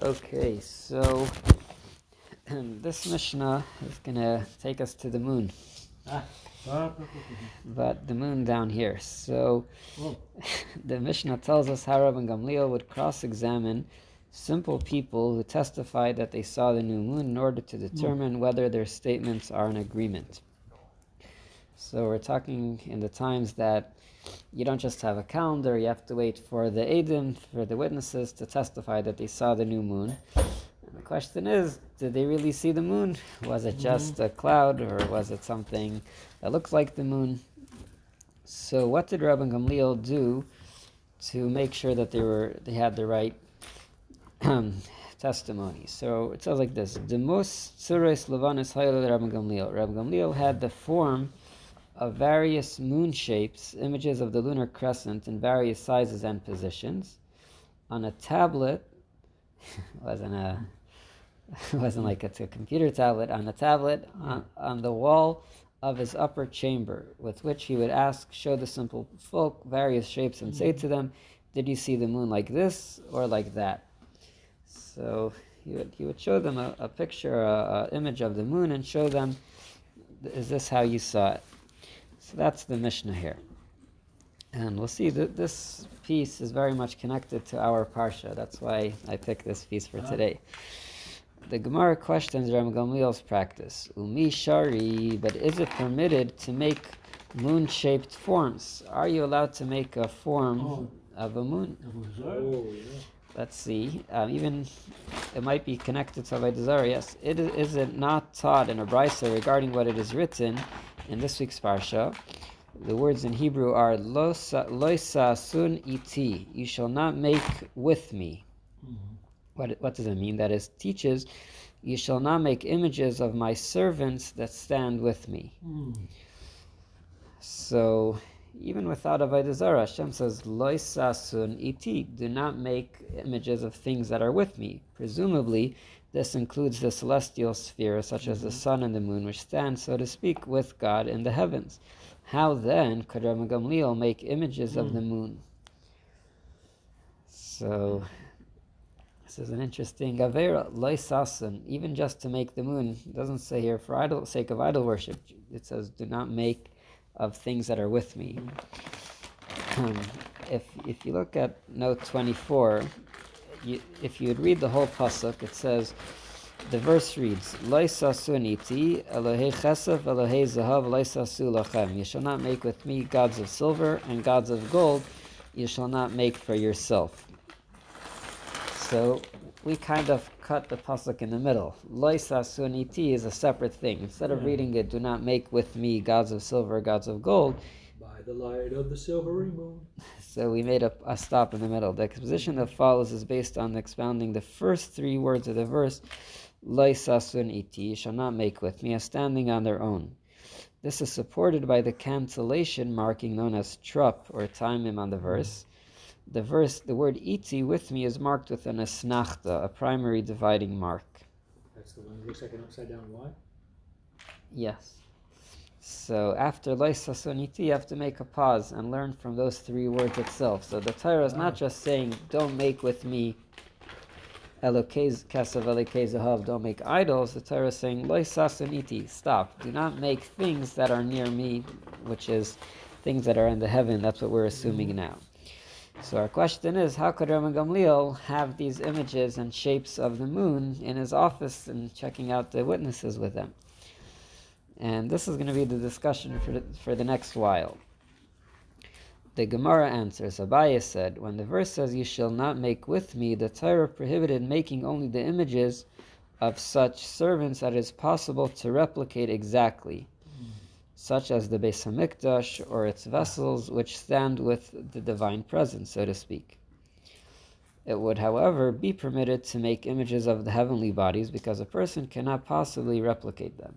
Okay, so this Mishnah is going to take us to the moon, but the moon down here. So the Mishnah tells us how Rabban Gamliel would cross-examine simple people who testified that they saw the new moon in order to determine whether their statements are in agreement. So we're talking in the times that you don't just have a calendar, you have to wait for the Eidim, for the witnesses to testify that they saw the new moon. And the question is, did they really see the moon? Was it just a cloud, or was it something that looks like the moon? So what did Rabban Gamliel do to make sure that they had the right testimony? So it says like this: Demos Tzuros Levanis Hayel Rabban Gamliel. Rabban Gamliel had the form of various moon shapes, images of the lunar crescent in various sizes and positions, on a tablet. It wasn't like it's a computer tablet, on a tablet on the wall of his upper chamber, with which he would show the simple folk various shapes and say to them, did you see the moon like this or like that? So he would show them a picture, an image of the moon, and show them, is this how you saw it? So that's the Mishnah here. And we'll see that this piece is very much connected to our Parsha. That's why I picked this piece for today. The Gemara questions Rabban Gamliel's practice. Umi shari, but is it permitted to make moon-shaped forms? Are you allowed to make a form of a moon? Let's see. Even it might be connected to Avodah Zarah. Yes. Is it not taught in a brisa regarding what it is written in this week's Parsha? The words in Hebrew are Loisa sun iti. You shall not make with me. What does it mean? That is, teaches, you shall not make images of my servants that stand with me. So, even without Avodah Zarah, Hashem says, Lo sasun iti, do not make images of things that are with me. Presumably, this includes the celestial sphere, such as the sun and the moon, which stand, so to speak, with God in the heavens. How then could Rabban Gamliel make images of the moon? So, this is an interesting Avera, Loisasun, even just to make the moon. It doesn't say here for sake of idol worship. It says, do not make of things that are with me. If you look at note 24, if you would read the whole pasuk, it says, the verse reads, Loisasun iti, Elohei chesef, Elohei zahav, Loisasu lachem. You shall not make with me gods of silver and gods of gold. You shall not make for yourself. So we kind of cut the pasuk in the middle. Loisa suniti is a separate thing. Instead of reading it, do not make with me gods of silver, gods of gold. By the light of the silvery moon. So we made a stop in the middle. The exposition that follows is based on expounding the first three words of the verse. Loisa suniti, shall not make with me, as standing on their own. This is supported by the cancellation marking known as trup or taimim on the verse. The word iti with me is marked with an asnachta, a primary dividing mark. That's the one that looks like an upside down Y? Yes. So after loisasun iti, you have to make a pause and learn from those three words itself. So the Torah is not just saying, don't make with me Elokez kasav elokez zahav, don't make idols. The Torah is saying, loisasun iti, stop. Do not make things that are near me, which is things that are in the heaven. That's what we're assuming now. So our question is, how could Rabban Gamliel have these images and shapes of the moon in his office and checking out the witnesses with them? And this is going to be the discussion for the next while. The Gemara answers, Abaye said, when the verse says, you shall not make with me, the Torah prohibited making only the images of such servants that it is possible to replicate exactly, such as the Beis HaMikdash or its vessels, which stand with the divine presence, so to speak. It would, however, be permitted to make images of the heavenly bodies because a person cannot possibly replicate them.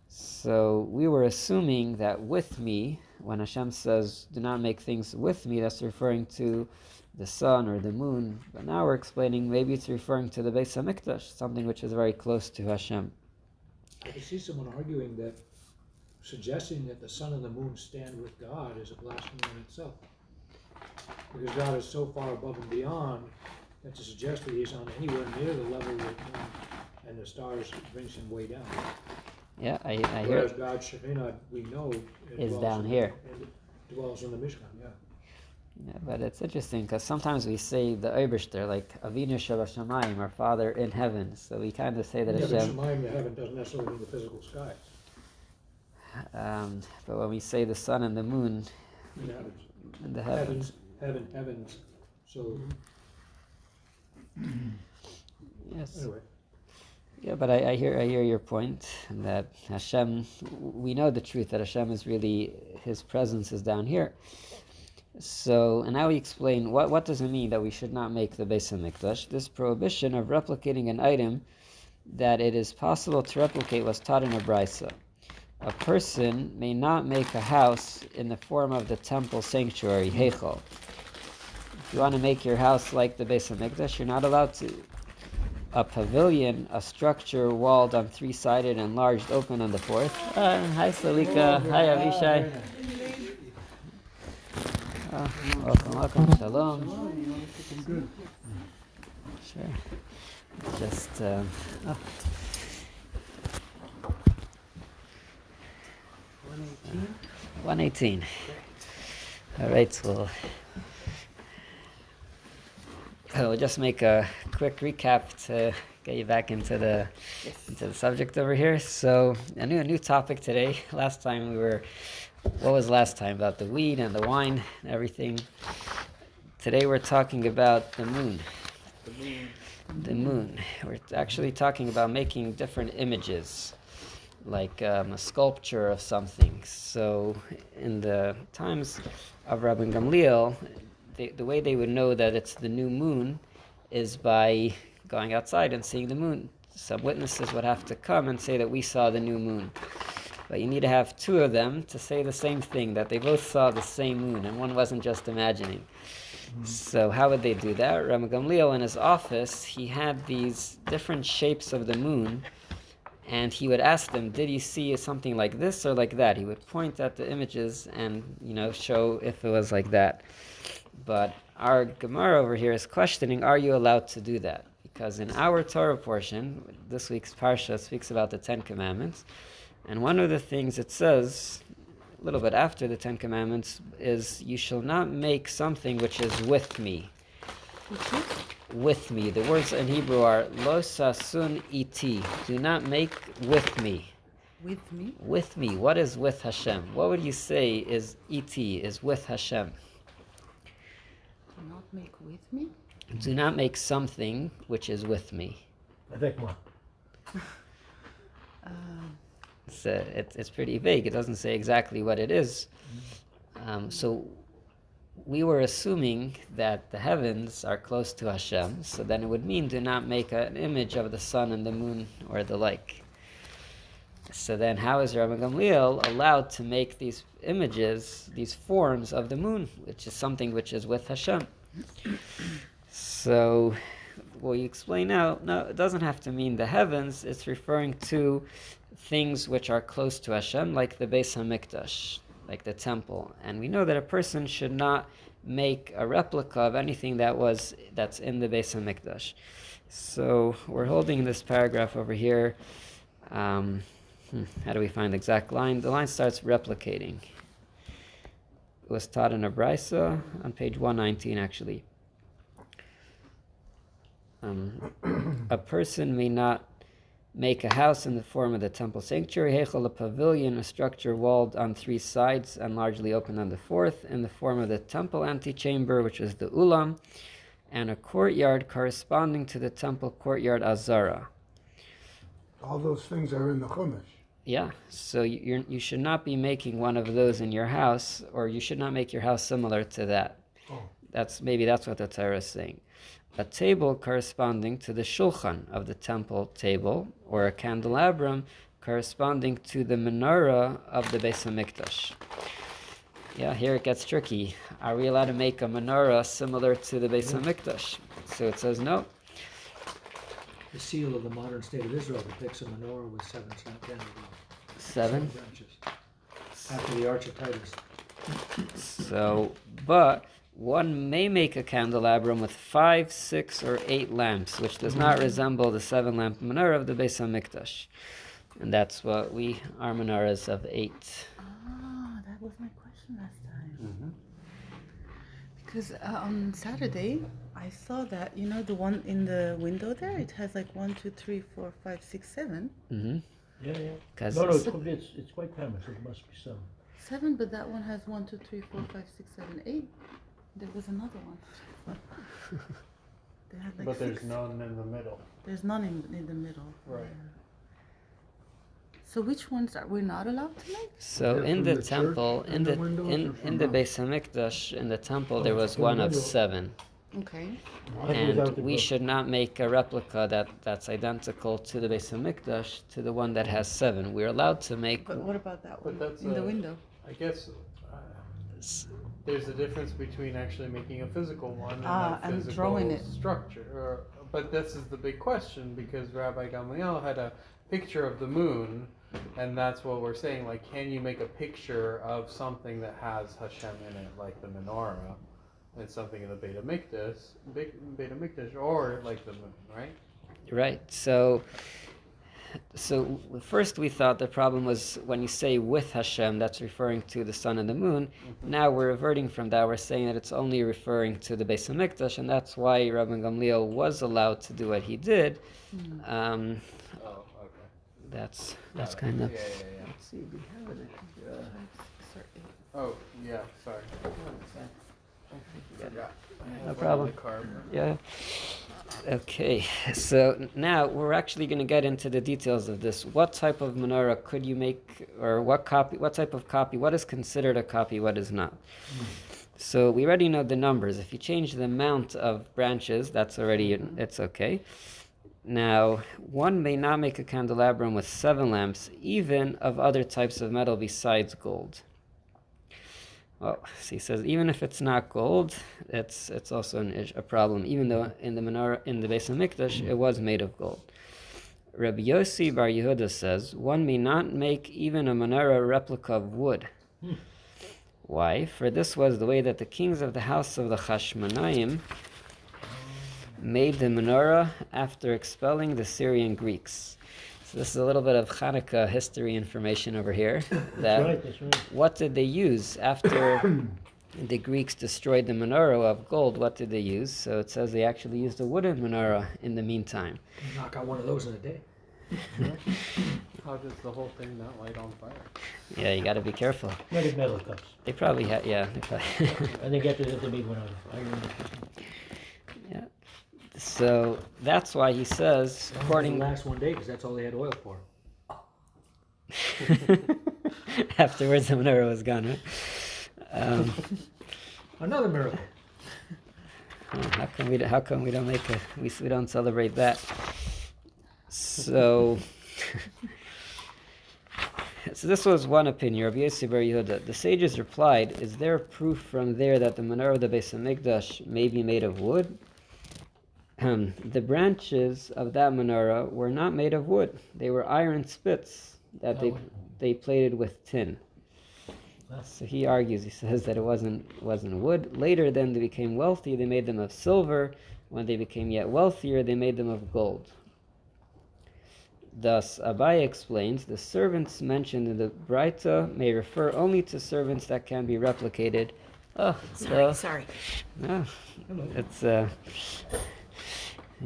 So we were assuming that with me, when Hashem says, do not make things with me, that's referring to the sun or the moon. But now we're explaining maybe it's referring to the Beis HaMikdash, something which is very close to Hashem. I can see someone arguing that suggesting that the sun and the moon stand with God is a blasphemy in itself. Because God is so far above and beyond And to suggest that he's on anywhere near the level that and the stars brings him way down. Yeah, I hear Whereas God's Shekhinah, we know, is dwells down in here. It dwells in the Mishkan, yeah. Yeah, but it's interesting because sometimes we say the Eibishter, like Avinu Shabashamayim, our Father in heaven. So we kind of say that Yeah, but Hashem. Shemayim, the heaven, doesn't necessarily mean the physical sky. But when we say the sun and the moon In the heavens. in the heavens, Heavens. So, yes. anyway. Yeah, but I hear your point that Hashem, we know the truth that Hashem is really, His presence is down here. So, and now we explain what does it mean that we should not make the Beis HaMikdash. This prohibition of replicating an item that it is possible to replicate was taught in a brisa. A person may not make a house in the form of the temple sanctuary, Heichal. If you want to make your house like the Beis HaMikdash, you're not allowed to. A pavilion, a structure walled on three-sided, enlarged, open on the fourth. Hi Salika, hi Avishai. Welcome, shalom. Sure. Just, 118. All right, so we'll just make a quick recap to get you back into the subject over here. So a new topic today. Last time what was last time about the weed and the wine and everything. Today we're talking about the moon. The moon. We're actually talking about making different images, like a sculpture of something. So in the times of Rabbi Gamliel, the way they would know that it's the new moon is by going outside and seeing the moon. Some witnesses would have to come and say that we saw the new moon. But you need to have two of them to say the same thing, that they both saw the same moon and one wasn't just imagining. So how would they do that? Rabbi Gamliel, in his office, he had these different shapes of the moon, and he would ask them, did you see something like this or like that? He would point at the images and, show if it was like that. But our Gemara over here is questioning, are you allowed to do that? Because in our Torah portion, this week's Parsha speaks about the Ten Commandments, and one of the things it says, a little bit after the Ten Commandments, is you shall not make something which is with me. With me. The words in Hebrew are lo sasun iti. Do not make with me. With me? With me. What is with Hashem? What would you say is iti, is with Hashem? Do not make with me? Do not make something which is with me. Avec moi. It's pretty vague. It doesn't say exactly what it is. So we were assuming that the heavens are close to Hashem, so then it would mean do not make an image of the sun and the moon or the like. So then how is Rabbi Gamliel allowed to make these images, these forms of the moon, which is something which is with Hashem? So what you explain now, no, it doesn't have to mean the heavens. It's referring to things which are close to Hashem, like the Beis HaMikdash, like the temple. And we know that a person should not make a replica of anything that's in the Beis HaMikdash. So we're holding this paragraph over here. How do we find the exact line? The line starts replicating. It was taught in a brisa on page 119, actually. A person may not make a house in the form of the temple sanctuary, heichal, a pavilion, a structure walled on three sides and largely open on the fourth, in the form of the temple antechamber, which is the ulam, and a courtyard corresponding to the temple courtyard azara. All those things are in the Chumash. Yeah, so you should not be making one of those in your house, or you should not make your house similar to that. Oh. That's what the Torah is saying. A table corresponding to the shulchan of the temple table, or a candelabrum corresponding to the menorah of the Beis HaMikdash. Yeah, here it gets tricky. Are we allowed to make a menorah similar to the Beis HaMikdash? So it says no. The seal of the modern state of Israel depicts a menorah with seven Seven? branches. After the Arch of Titus. So, but one may make a candelabrum with 5, 6, or 8 lamps, which does not resemble the 7-lamp menorah of the Beis Hamikdash. And that's what our menorahs of 8. Ah, that was my question last time. Because on Saturday, I saw that, the one in the window there, it has like 1, 2, 3, 4, 5, 6, 7. Mm-hmm. Yeah. Because No, it's quite famous. It must be 7. 7, but that one has 1, 2, 3, 4, 5, 6, 7, 8. There was another one. They had like But there's 6. none in the middle. There's none in the middle. Right. So which ones are we not allowed to make? So Yeah, in from the the church, temple, in the windows, or in from the out? Beis Hamikdash, in the temple, there was from one the of window. 7. Okay. And we should not make a replica that's identical to the Beis Hamikdash, to the one that has 7. We're allowed to make. But what about that But one that's in the window? I guess there's a difference between actually making a physical one and a and physical drawing it. structure. But this is the big question because Rabbi Gamliel had a picture of the moon, and that's what we're saying. Like, can you make a picture of something that has Hashem in it, like the menorah, and something in the Beit HaMikdash, or like the moon, right? Right. So first we thought the problem was when you say with Hashem, that's referring to the sun and the moon. Now we're reverting from that. We're saying that it's only referring to the Beis Hamikdash, and that's why Rabbi Gamliel was allowed to do what he did. Oh, okay. That's Got it. kind of. Yeah. Let's see, we have it. Oh, yeah. Sorry. No problem. The card. Yeah. Okay, so now we're actually going to get into the details of this. What type of menorah could you make, or what type of copy, what is considered a copy, what is not? So we already know the numbers. If you change the amount of branches, that's already, it's okay. Now, one may not make a candelabrum with 7 lamps, even of other types of metal besides gold. Well, so he says even if it's not gold, it's also a problem. Even though in the menorah in the Beis Hamikdash it was made of gold. Rabbi Yossi Bar Yehuda says one may not make even a menorah replica of wood. Why? For this was the way that the kings of the house of the Hashmonaim made the menorah after expelling the Syrian Greeks. So this is a little bit of Hanukkah history information over here. That's right. What did they use after the Greeks destroyed the menorah of gold? What did they use? So it says they actually used a wooden menorah in the meantime. Knock out one of those in a day. How does the whole thing not light on fire? Yeah, you got to be careful. Maybe metal cups. They probably had, yeah. I think after that, the big one out of iron. Yeah. So that's why he says, according last one day because that's all they had oil for. afterwards the menorah was gone, right? Another miracle. How come we don't make we don't celebrate that? So so this was one opinion, Rabbi Yossi Bar Yehuda. The sages replied, is there proof from there that the menorah of the Beis Hamikdash may be made of wood? The branches of that menorah were not made of wood. They were iron spits that they plated with tin. So he argues, he says that it wasn't wood. Later then they became wealthy, they made them of silver. When they became yet wealthier, they made them of gold. Thus, Abaye explains, the servants mentioned in the Braita may refer only to servants that can be replicated. Oh, Sorry. no, it's I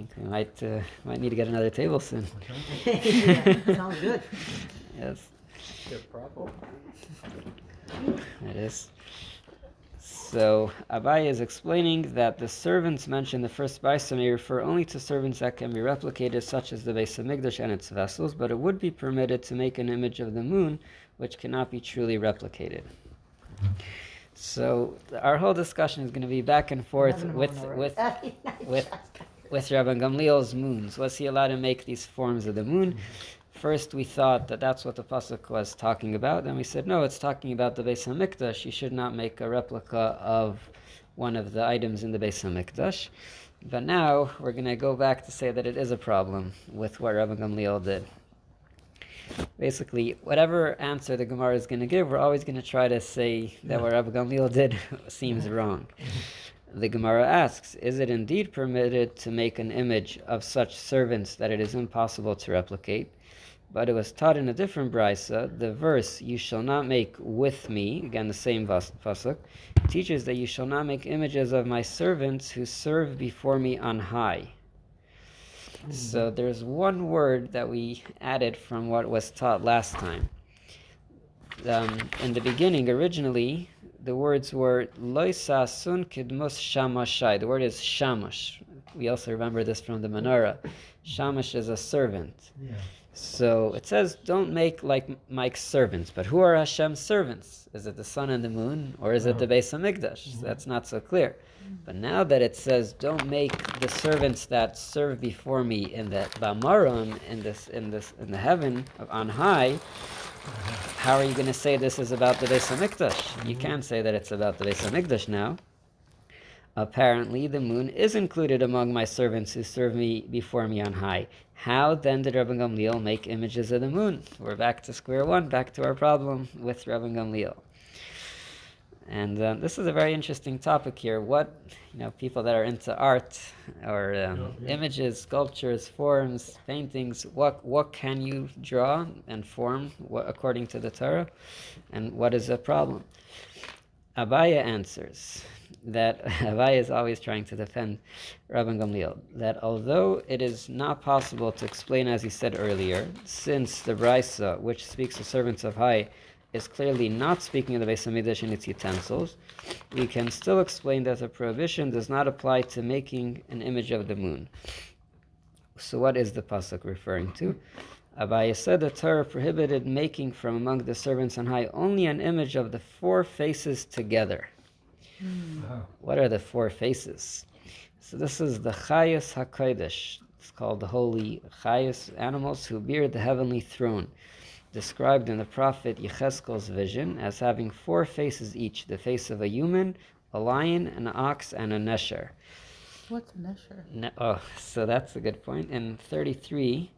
think we might need to get another table soon. Sounds good. Yes, Good problem. it is. So Abaye is explaining that the servants mentioned in the first Baisa may refer only to servants that can be replicated, such as the Beis Hamikdash and its vessels, but it would be permitted to make an image of the moon, which cannot be truly replicated. So our whole discussion is going to be back and forth with Rabbi Gamliel's moons. Was he allowed to make these forms of the moon? First, we thought that that's what the pasuk was talking about. Then we said, no, it's talking about the Beis Hamikdash. You should not make a replica of one of the items in the Beis Hamikdash. But now we're going to go back to say that it is a problem with what Rabbi Gamliel did. Basically, whatever answer the Gemara is going to give, we're always going to try to say that what Rabbi Gamliel did seems wrong. The Gemara asks, is it indeed permitted to make an image of such servants that it is impossible to replicate? But it was taught in a different brisa, the verse, you shall not make with me, again the same pasuk, teaches that you shall not make images of my servants who serve before me on high. So there's one word that we added from what was taught last time. In the beginning, originally, the words were loisa sun kidmus shamashai. The word is shamash. We also remember this from the menorah. Shamash is a servant. Yeah. So it says, don't make like Mike's servants. But who are Hashem's servants? Is it the sun and the moon? Or is it the Beis HaMikdash? So that's not so clear. But now that it says, don't make the servants that serve before me in the Bamaron, in the heaven on high, how are you going to say this is about the Beis HaMikdash? You can't say that it's about the Beis HaMikdash now. Apparently, the moon is included among my servants who serve me before me on high. How then did Rabbi Gamliel make images of the moon? We're back to square one, back to our problem with Rabbi Gamliel. And this is a very interesting topic here. What, people that are into art or images, sculptures, forms, paintings, what can you draw and form according to the Torah? And what is the problem? Abaya answers that Abaya is always trying to defend Rabbi Gamliel, that although it is not possible to explain as he said earlier, since the Brisa, which speaks of servants of high, is clearly not speaking of the Beis HaMikdash and its utensils, we can still explain that the prohibition does not apply to making an image of the moon. So what is the pasuk referring to? Abaya said the Torah prohibited making from among the servants on high only an image of the four faces together. What are the four faces? So this is the Chayas HaKodesh. It's called the holy Chayas, animals who bear the heavenly throne, described in the prophet Yechezkel's vision as having four faces each, the face of a human, a lion, an ox, and a nesher. What's a nesher? So that's a good point. In 33,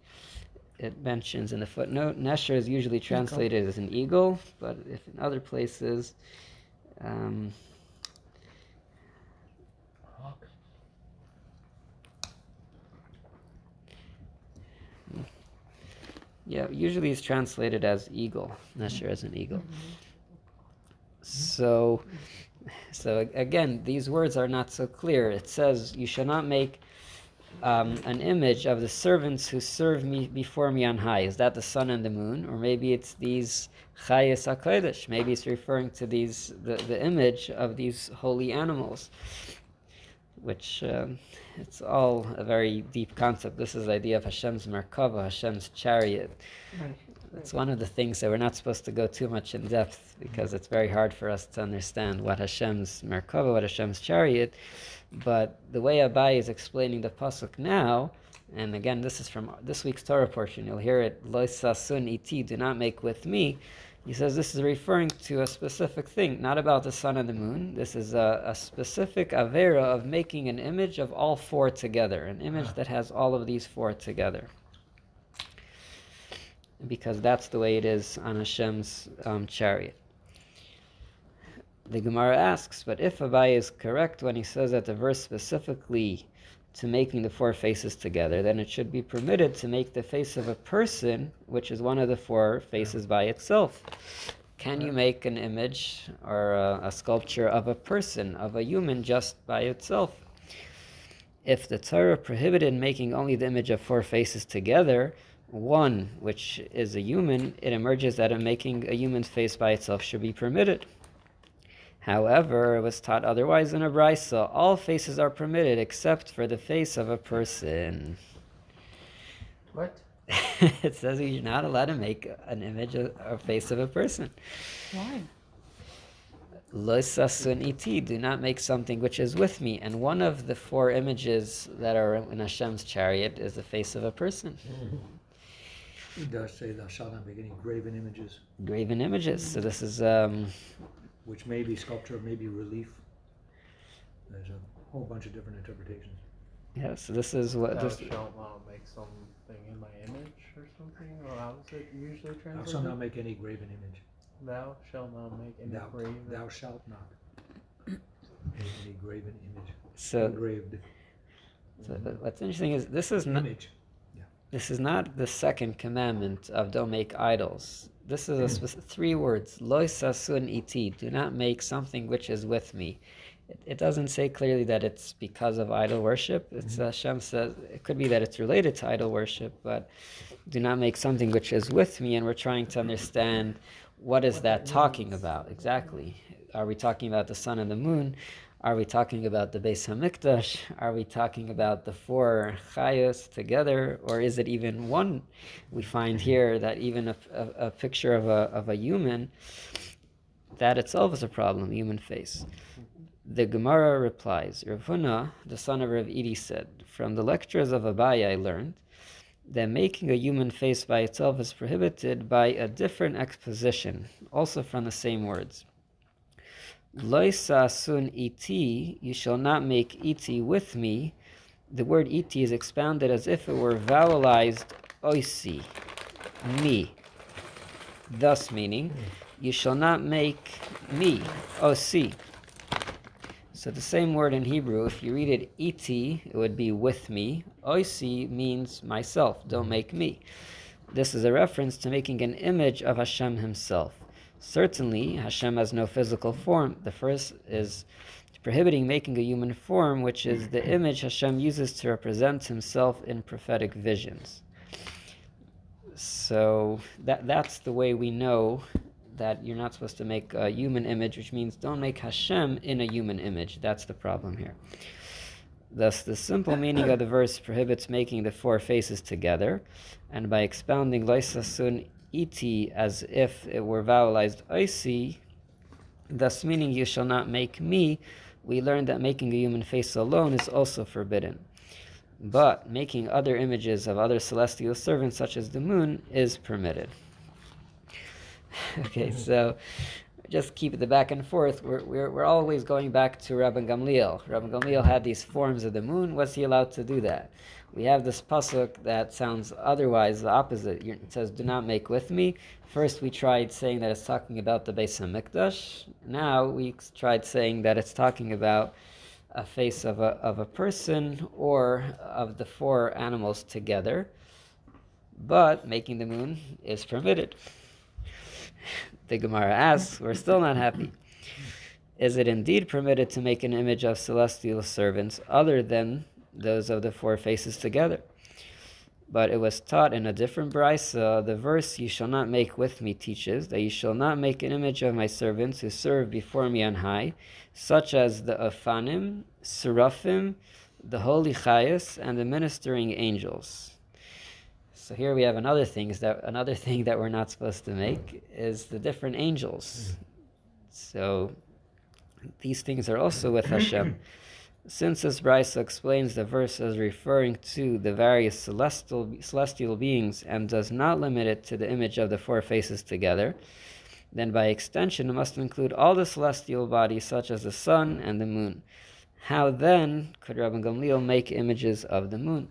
it mentions in the footnote, nesher is usually translated as an eagle, but if in other places, usually it's translated as eagle, nesher as an eagle. So again, these words are not so clear. It says, you shall not make an image of the servants who serve me before me on high. Is that the sun and the moon? Or maybe it's these Chayas HaKodesh. Maybe it's referring to the image of these holy animals, which it's all a very deep concept. This is the idea of Hashem's Merkava, Hashem's chariot. Right. It's one of the things that we're not supposed to go too much in depth, because it's very hard for us to understand what Hashem's Merkava, what Hashem's chariot. But the way Abai is explaining the pasuk now, and again, this is from this week's Torah portion, you'll hear it, Lo sasun iti, do not make with me. He says this is referring to a specific thing, not about the sun and the moon. This is a specific avera of making an image of all four together, an image that has all of these four together. Because that's the way it is on Hashem's chariot. The Gemara asks, but if Abai is correct when he says that the verse specifically to making the four faces together, then it should be permitted to make the face of a person, which is one of the four faces by itself. Can you make an image or a sculpture of a person, of a human, just by itself? If the Torah prohibited making only the image of four faces together, one, which is a human, it emerges that making a human's face by itself should be permitted. However, it was taught otherwise in a brisa. All faces are permitted except for the face of a person. What? It says you're not allowed to make an image or face of a person. Why? Lo sasun iti, do not make something which is with me. And one of the four images that are in Hashem's chariot is the face of a person. He does say thou shalt not make any graven images, Graven images. So this is which may be sculpture, may be relief. There's a whole bunch of different interpretations. so this is what Thou this. shalt not make something in my image or something? Oh, how is it usually Thou shalt translated? not make any graven image. Thou shalt not make any Thou, graven. thou shalt not make any graven image. So, Engraved what's interesting is this is not image. this is not the second commandment of don't make idols. This is a specific, 3 words. Lo sasun iti. Do not make something which is with me. It doesn't say clearly that it's because of idol worship. It's Hashem says it could be that it's related to idol worship, but do not make something which is with me. And we're trying to understand what is that talking about exactly. Are we talking about the sun and the moon? Are we talking about the Beis Hamikdash? Are we talking about the 4 chayos together, or is it even one? We find here that even a picture of a human, that itself is a problem, human face. The Gemara replies, Rav Huna, the son of Rav Idi, said, from the lectures of Abaye I learned that making a human face by itself is prohibited by a different exposition, also from the same words. Lo sasun iti, you shall not make iti with me. The word iti is expounded as if it were vowelized oisi, me. Thus meaning, you shall not make me, osi. So the same word in Hebrew, if you read it iti, it would be with me. Oisi means myself, don't make me. This is a reference to making an image of Hashem himself. Certainly, Hashem has no physical form. The first is prohibiting making a human form, which is the image Hashem uses to represent himself in prophetic visions. So that's the way we know that you're not supposed to make a human image, which means don't make Hashem in a human image. That's the problem here. Thus, the simple meaning of the verse prohibits making the 4 faces together, and by expounding Loisasun iti as if it were vowelized oisi, thus meaning you shall not make me, we learn that making a human face alone is also forbidden. But making other images of other celestial servants, such as the moon, is permitted. Okay, so just keep the back and forth. We're always going back to Rabban Gamliel. Rabban Gamliel had these forms of the moon. Was he allowed to do that? We have this pasuk that sounds otherwise the opposite. It says, "Do not make with me." First, we tried saying that it's talking about the Beis Hamikdash. Now we tried saying that it's talking about a face of a person or of the 4 animals together. But making the moon is permitted. The Gemara asks, we're still not happy. Is it indeed permitted to make an image of celestial servants other than those of the 4 faces together? But it was taught in a different brisa. The verse, you shall not make with me, teaches that you shall not make an image of my servants who serve before me on high, such as the Afanim, Seraphim, the holy Chayas, and the ministering angels. So here we have another thing that we're not supposed to make is the different angels. So these things are also with Hashem. Since this brisa explains the verse as referring to the various celestial beings and does not limit it to the image of the 4 faces together, then by extension it must include all the celestial bodies such as the sun and the moon. How then could Rabban Gamliel make images of the moon?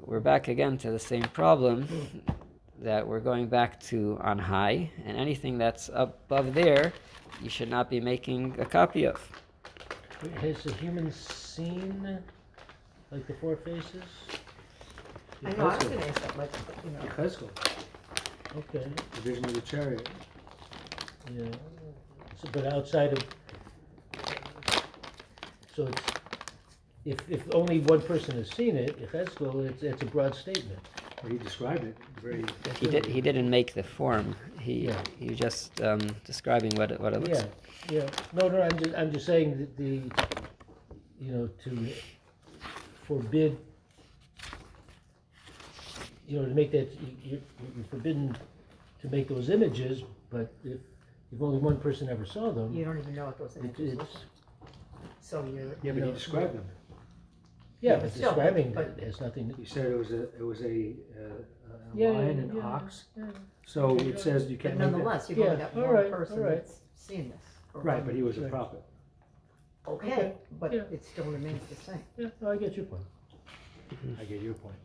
We're back again to the same problem that we're going back to on high, and anything that's above there, you should not be making a copy of. Has the human seen like the 4 faces? I know, I was gonna ask that, like, you know. Yechezkel, Okay, the vision of the chariot. yeah. So, but outside of, so it's, if only one person has seen it, it's a broad statement. Well, he described it very. He didn't make the form. He just describing what it looks like. Yeah. No, I'm just saying that to forbid, to make that, you're forbidden to make those images, but if only one person ever saw them, You don't even know what those images look like. So you're. Yeah, but he described them. yeah, but but still, describing but- it has nothing to. He said it was a Yeah, lion and yeah, ox. yeah. So it says you But can't make that. nonetheless, you've only Yeah, got all one right, person all right. that's seen this. or Right, but he was a Right. prophet. Okay, but Yeah. it still remains the same. Yeah, no, I get your point. I get your point.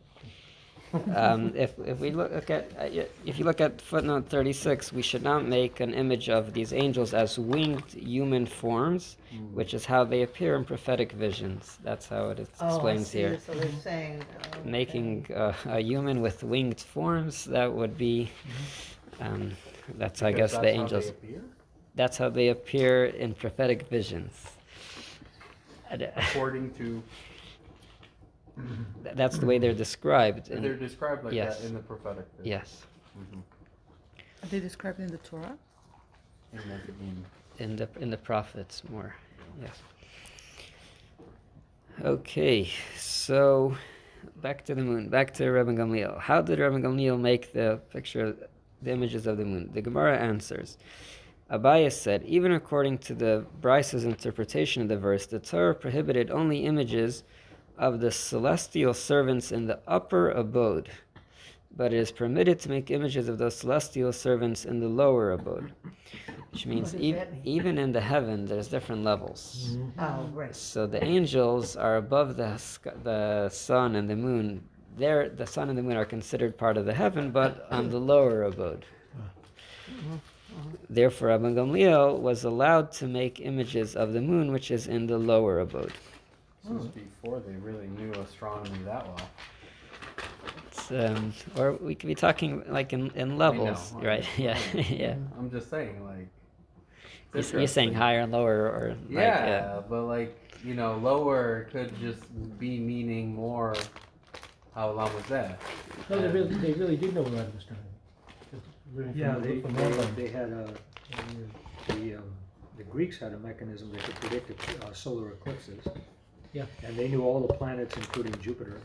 If we look at if you look at footnote 36, we should not make an image of these angels as winged human forms, which is how they appear in prophetic visions. That's how it explains here. So they're saying, okay. Making a human with winged forms, that would be, that's I guess the angels. That's how they appear in prophetic visions. According to, That's the way they're described. they're described like yes. that in the prophetic vision. Yes. Are they described in the Torah? In the prophets more. Yes. Okay, so back to the moon, back to Rabbi Gamliel. How did Rabbi Gamliel make the picture, the images of the moon? The Gemara answers. Abaye said, even according to the Bryce's interpretation of the verse, the Torah prohibited only images of the celestial servants in the upper abode, but it is permitted to make images of those celestial servants in the lower abode, which means even in the heaven there's different levels. Oh, right. So the angels are above the sun and the moon. There, the sun and the moon are considered part of the heaven, but on the lower abode. Therefore, Rabbi Gamliel was allowed to make images of the moon, which is in the lower abode. This is before they really knew astronomy that well. Or we could be talking like in levels, right? Yeah, yeah. I'm just saying, like. You're saying higher and lower, or Yeah, but like, lower could just be meaning more. How long was that? No, they really did know a lot of astronomy. Yeah, they had the Greeks had a mechanism that could predict solar eclipses. Yeah. And they knew all the planets, including Jupiter,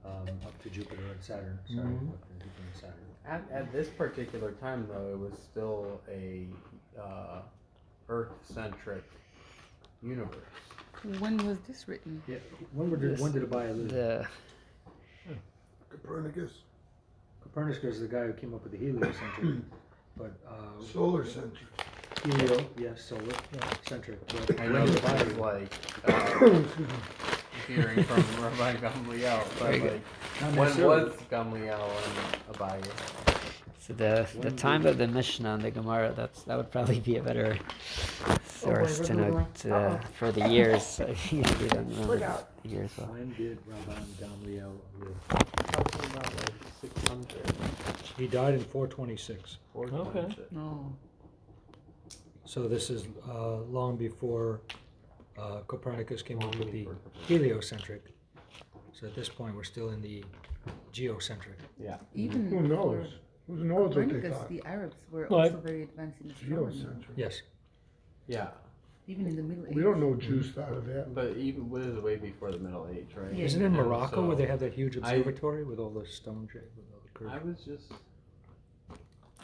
up to Jupiter and Saturn. Sorry, up to Jupiter and Saturn. At this particular time, though, it was still a Earth-centric universe. When was this written? Yeah. When did Abaya live? Copernicus is the guy who came up with the heliocentric, but Solar centric. helio, yes, solar centric. But I know this is like hearing from Rabbi Gamliel, but like, Not when necessarily. was Gamliel and Abaye? So the time of the Mishnah and the Gemara, that would probably be a better source to know for the years. We don't remember Look out. the years well. When did Rabban Gamliel live? Talking about like 600. He died in 426. Okay. No. So this is long before Copernicus came up with the heliocentric. So at this point, we're still in the geocentric. Yeah. Even Who knows? Who knows what they Copernicus, thought? the Arabs were Well, also very advanced in astronomy. Geocentric. Yes. Yeah, Even in the Middle Ages. We don't know Jews thought of that. but even this is way before the Middle Age, right? Yeah. Isn't it in And Morocco so where they have that huge observatory with all the stone shape, with all the curves? I was just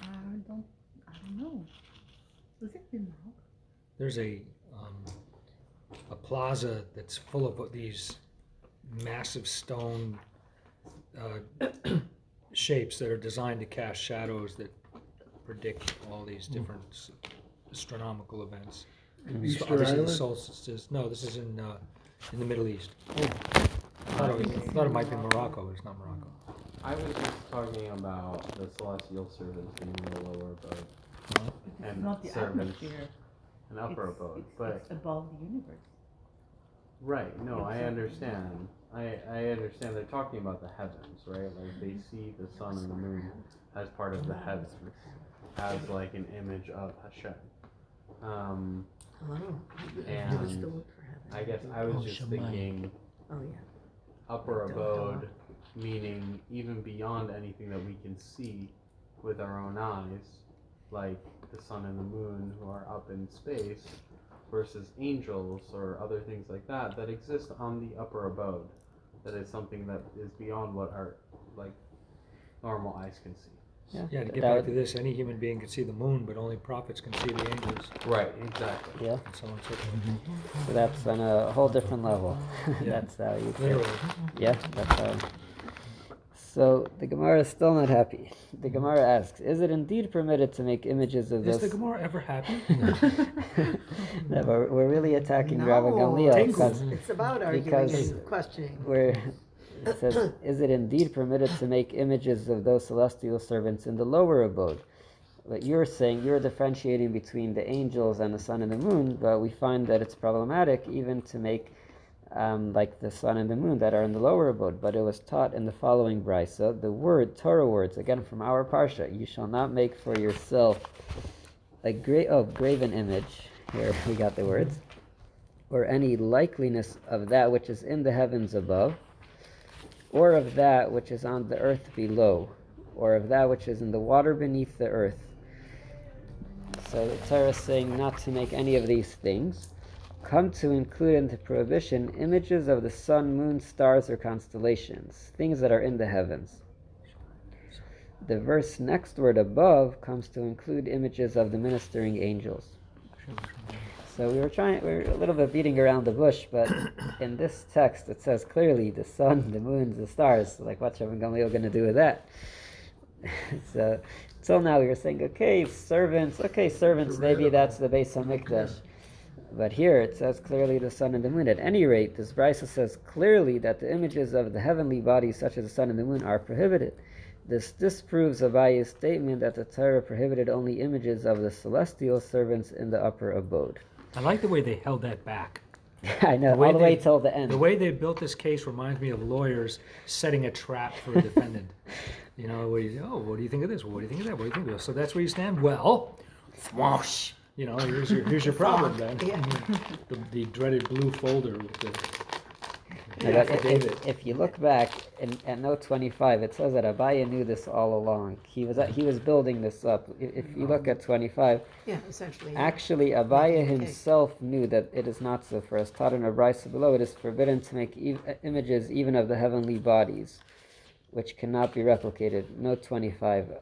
I don't know. Was it in Morocco? There's a plaza that's full of these massive stone shapes that are designed to cast shadows that predict all these different astronomical events. Easter Obviously the Island? solstices. No, this is in the Middle East. I thought it might be Morocco, but it's not Morocco. I was just talking about the celestial servants being in the lower abode It's and not the servants atmosphere. and upper abode, but It's above the universe. right. No, I understand. I understand. They're talking about the heavens, right? Like they see the sun and the moon as part of the heavens, as like an image of Hashem. Hello. And What's the word for heaven? I guess I was just thinking Oh, yeah. upper abode, meaning even beyond anything that we can see with our own eyes, like the sun and the moon who are up in space, versus angels or other things like that that exist on the upper abode. That is something that is beyond what our like normal eyes can see. Yeah, to get that back would- to this, any human being can see the moon, but only prophets can see the angels, Right, exactly. Yeah, and so on and so forth. so that's on a whole different level. Yeah. That's how you. Literally. Yeah, that's how. So the Gemara is still not happy. The Gemara asks, "Is it indeed permitted to make images of Is this?" the Gemara ever happy? No, we're really attacking No, Rabbi Gamliel Tingles. because It's about arguing because and questioning. we're It says, is it indeed permitted to make images of those celestial servants in the lower abode? But you're saying you're differentiating between the angels and the sun and the moon, but we find that it's problematic even to make like the sun and the moon that are in the lower abode. But it was taught in the following brisa, the word, Torah words, again from our parsha, you shall not make for yourself a graven image. Here we got the words. Or any likeliness of that which is in the heavens above, or of that which is on the earth below, or of that which is in the water beneath the earth. So the Torah is saying not to make any of these things. Come to include in the prohibition images of the sun, moon, stars, or constellations, things that are in the heavens. The verse next word above comes to include images of the ministering angels. So we're a little bit beating around the bush, but in this text it says clearly the sun, the moon, the stars. Like, what's Rabbi Gamliel going to do with that? So till now we were saying, servants, maybe that's the Beis HaMikdash. But here it says clearly the sun and the moon. At any rate, this brisa says clearly that the images of the heavenly bodies, such as the sun and the moon, are prohibited. This disproves Abaye's statement that the Torah prohibited only images of the celestial servants in the upper abode. I like the way they held that back. I know, all the way till the end. The way they built this case reminds me of lawyers setting a trap for a defendant. You know, what do you think of this? Well, what do you think of that? What do you think of this? So that's where you stand? Well, whoosh. You know, here's your problem then. The dreaded blue folder with the if you look back at note 25, it says that Abaye knew this all along. He was building this up. If you look at 25, Yeah, essentially. actually Abaye himself knew that it is not so. For as taught in a brisa below, it is forbidden to make images even of the heavenly bodies, which cannot be replicated. Note 25.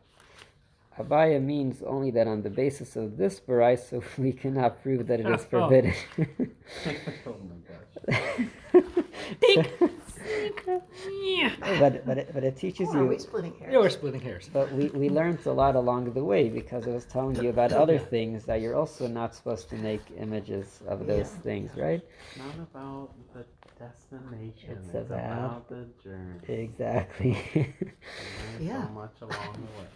Abaye means only that on the basis of this brisa, we cannot prove that it is forbidden. Oh my gosh. but it teaches Or are we you. splitting hairs? Yeah, we're splitting hairs. But we learned a lot along the way because it was telling you about other things that you're also not supposed to make images of those things, right? It's not about the destination. It's It's about about the journey. Exactly. Yeah. So much along the way.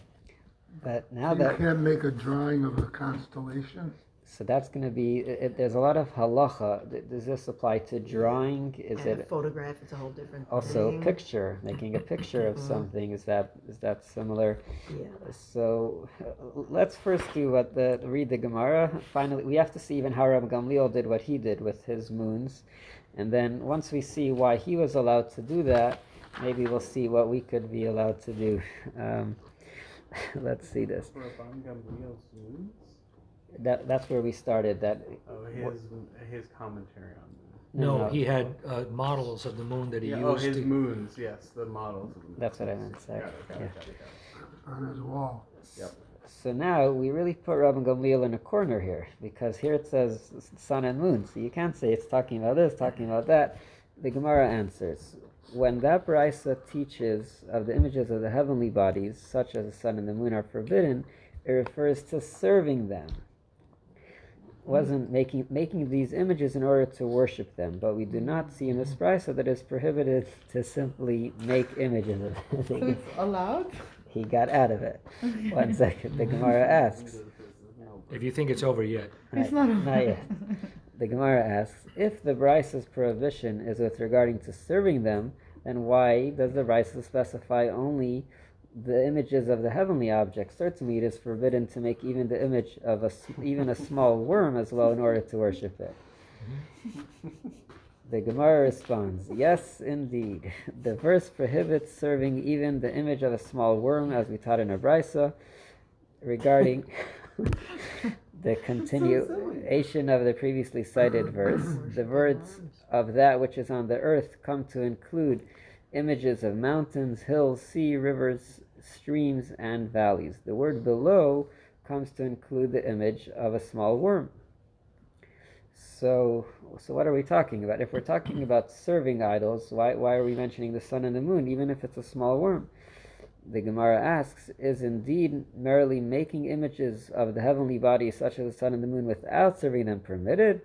But now You that can't make a drawing of a constellation? so that's going to be. There's a lot of halacha. Does this apply to drawing? Is And a it photograph is a whole different also thing. picture? Making a picture of something, is that similar? Yeah. So let's first do read the Gemara. Finally, we have to see even how Rabbi Gamliel did what he did with his moons, and then once we see why he was allowed to do that, maybe we'll see what we could be allowed to do. Let's see this. Rabban Gamliel's moons? That's where we started. Oh, his commentary on moons. No, he had models of the moon that he Yeah, used his to. moons, yes, the models of the moons. That's what I meant to say. Got it, got Yeah. it, got it, got it. On his wall. Yep. So now we really put Rabban Gamliel in a corner here, because here it says sun and moon. So you can't say it's talking about this, talking about that. The Gemara answers, when that brisa teaches of the images of the heavenly bodies, such as the sun and the moon, are forbidden, it refers to serving them. Wasn't making these images in order to worship them, but we do not see in this brisa that it's prohibited to simply make images of So them. it's allowed? He got out of it. 1 second. The Gemara asks. If you think it's over yet. It's not Not yet. The Gemara asks, if the brisa's prohibition is with regarding to serving them, then why does the brisa specify only the images of the heavenly objects? Certainly it is forbidden to make even the image of even a small worm as well in order to worship it. The Gemara responds, yes, indeed. The verse prohibits serving even the image of a small worm, as we taught in a brisa, regarding the continuation of the previously cited verse. The words of that which is on the earth come to include images of mountains, hills, sea, rivers, streams, and valleys. The word below comes to include the image of a small worm. So what are we talking about? If we're talking about serving idols, why are we mentioning the sun and the moon, even if it's a small worm? The Gemara asks, is indeed merely making images of the heavenly bodies such as the sun and the moon without serving them permitted?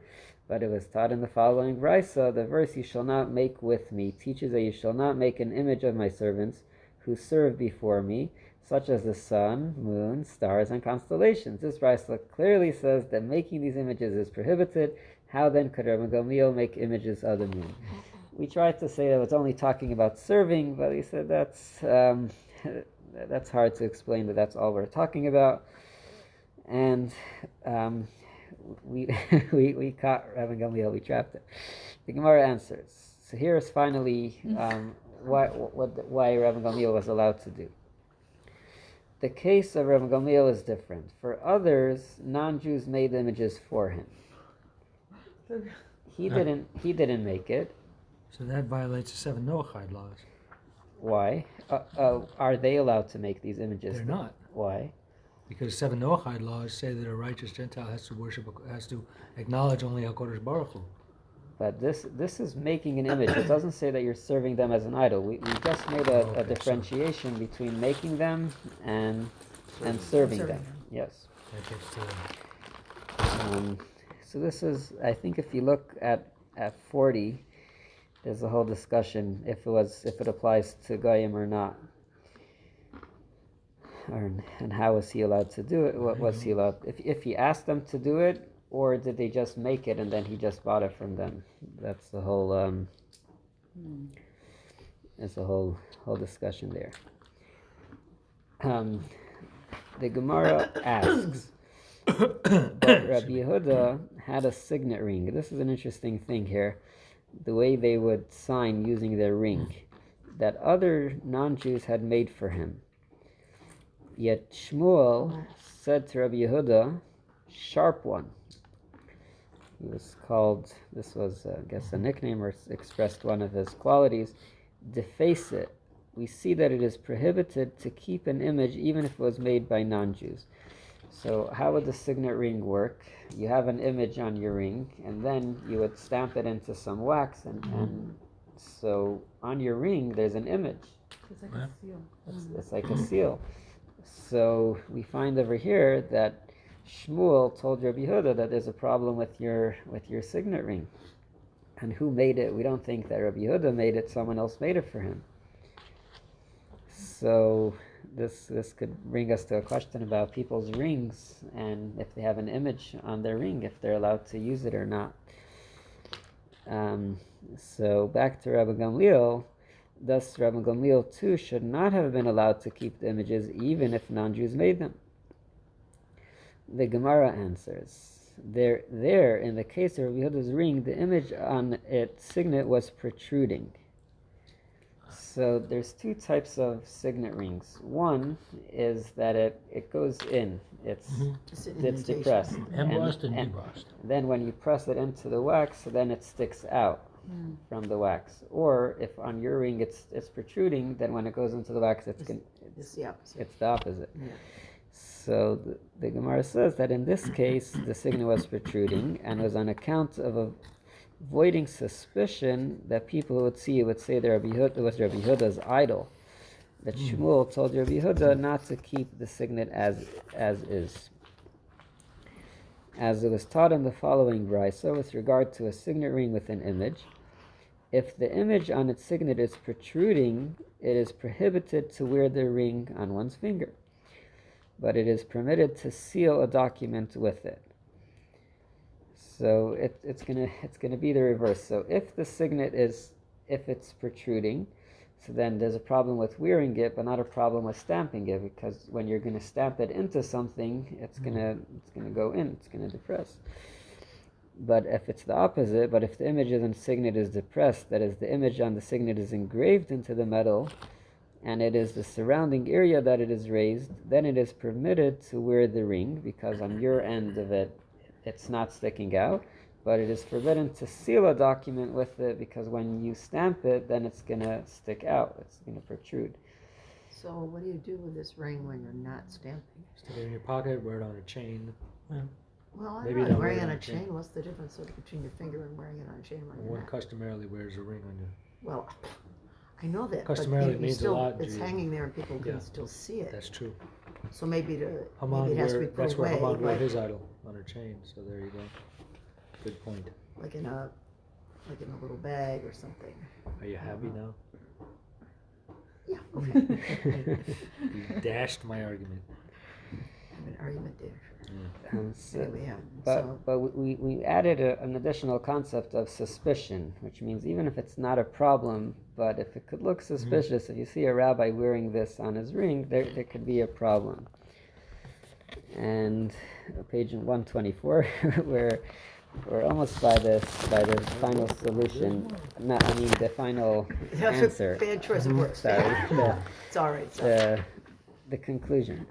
But it was taught in the following brisa. The verse, "You shall not make with me," teaches that you shall not make an image of my servants who serve before me, such as the sun, moon, stars, and constellations. This brisa clearly says that making these images is prohibited. How then could Rabbi Gamliel make images of the moon? We tried to say that it's only talking about serving, but he said that's hard to explain, that that's all we're talking about. And we we caught Rabbi Gamliel, we trapped it. The Gemara answers. So here's finally why Rabbi Gamliel was allowed to do. The case of Rabbi Gamliel is different. For others, non-Jews made images for him. He didn't make it. So that violates the 7 Noahide laws. Why? Are they allowed to make these images? They're not. Why? Because 7 Noahide laws say that a righteous Gentile has to acknowledge only HaKadosh Baruch Hu. But this is making an image. It doesn't say that you're serving them as an idol. We just made a differentiation between making them and serving them. Yes. That gets to So this is, I think, if you look at 40, there's a whole discussion if it applies to Goyim or not, and how was he allowed to do it? What was he allowed? If he asked them to do it, or did they just make it and then he just bought it from them? That's the whole. There's a whole discussion there. The Gemara asks, but Rabbi Yehuda had a signet ring. This is an interesting thing here. The way they would sign using their ring that other non-Jews had made for him. Yet Shmuel said to Rabbi Yehuda, "Sharp one." He was called, this was, I guess, a nickname or expressed one of his qualities. Deface it. We see that it is prohibited to keep an image even if it was made by non-Jews. So how would the signet ring work? You have an image on your ring, and then you would stamp it into some wax, and so on your ring there's an image. It's like a seal. It's like a seal. So we find over here that Shmuel told Rabbi Yehuda that there's a problem with your signet ring. And who made it? We don't think that Rabbi Yehuda made it, someone else made it for him. So this could bring us to a question about people's rings and if they have an image on their ring, if they're allowed to use it or not. So back to Rabbi Gamliel. Thus, Rabbi Gamliel too should not have been allowed to keep the images even if non-Jews made them. The Gemara answers, there in the case of Rabbi Yehuda's ring, the image on its signet was protruding. So there's two types of signet rings. One is that it goes in, it's depressed. Embossed and debossed. Then when you press it into the wax, then it sticks out from the wax. Or if on your ring it's protruding, then when it goes into the wax, it's the opposite. It's the opposite. Yeah. So the Gemara says that in this case, the signet was protruding and was on account of avoiding suspicion that people who would see it would say that it was Rabbi Yehuda's idol. That Shmuel told Rabbi Yehuda not to keep the signet as is. As it was taught in the following brisa with regard to a signet ring with an image, if the image on its signet is protruding, it is prohibited to wear the ring on one's finger, but it is permitted to seal a document with it. So it's gonna be the reverse. So if the signet if it's protruding, so then there's a problem with wearing it, but not a problem with stamping it, because when you're gonna stamp it into something, it's gonna go in, it's gonna depress. But if it's the opposite, but if the image on the signet is depressed, that is, the image on the signet is engraved into the metal, and it is the surrounding area that it is raised, then it is permitted to wear the ring, because on your end of it, it's not sticking out, but it is forbidden to seal a document with it, because when you stamp it, then it's going to stick out, it's going to protrude. So what do you do with this ring when you're not stamping? stick it in your pocket, wear it on a chain. Well, I Maybe know don't wearing wear it on on a a chain. chain. What's the difference between your finger and wearing it on a chain around your One neck? customarily wears a ring on you. Well, I know that, Customarily but means a still, lot in it's Judaism. hanging there and people can Yeah. still see it. That's true. So maybe maybe Haman it has to be wore, put that's where away. Haman wore but- his idol, on her chain, so there you go. Good point. like in a little bag or something. Are you happy now? Yeah, okay. You dashed my argument. I have an argument there. So, Anyway, yeah. but we added an additional concept of suspicion, which means even if it's not a problem, but if it could look suspicious, if you see a rabbi wearing this on his ring, there could be a problem. And page 124, we're almost by the final solution. The final answer. Bad choice of words. Sorry. It's all right. It's all right. The conclusion.